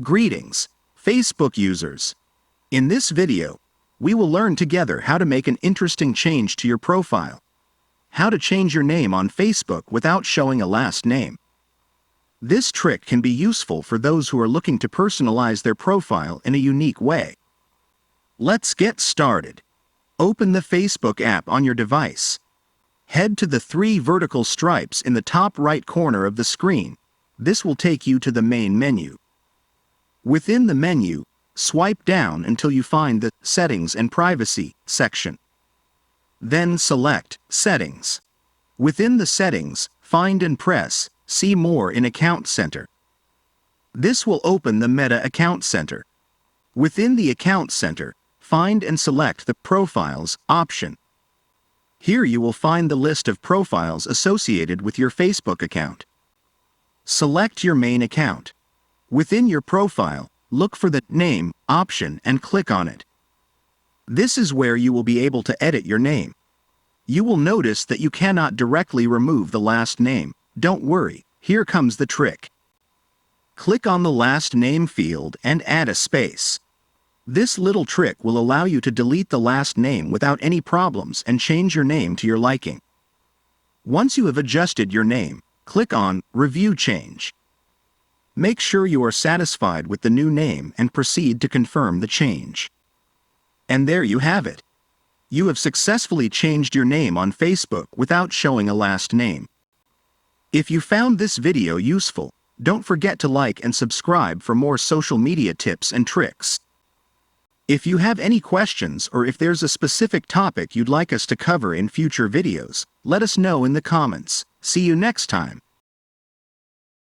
Greetings, Facebook users. In this video, we will learn together how to make an interesting change to your profile. How to change your name on Facebook without showing a last name. This trick can be useful for those who are looking to personalize their profile in a unique way. Let's get started. Open the Facebook app on your device. Head to the three vertical stripes in the top right corner of the screen. This will take you to the main menu. Within the menu, swipe down until you find the Settings and Privacy section. Then select Settings. Within the settings, find and press See More in Account Center. This will open the Meta Account Center. Within the Account Center, find and select the Profiles option. Here you will find the list of profiles associated with your Facebook account. Select your main account. Within your profile, look for the Name option and click on it. This is where you will be able to edit your name. You will notice that you cannot directly remove the last name. Don't worry, here comes the trick. Click on the last name field and add a space. This little trick will allow you to delete the last name without any problems and change your name to your liking. Once you have adjusted your name, click on Review Change. Make sure you are satisfied with the new name and proceed to confirm the change. And there you have it. You have successfully changed your name on Facebook without showing a last name. If you found this video useful, don't forget to like and subscribe for more social media tips and tricks. If you have any questions or if there's a specific topic you'd like us to cover in future videos, let us know in the comments. See you next time.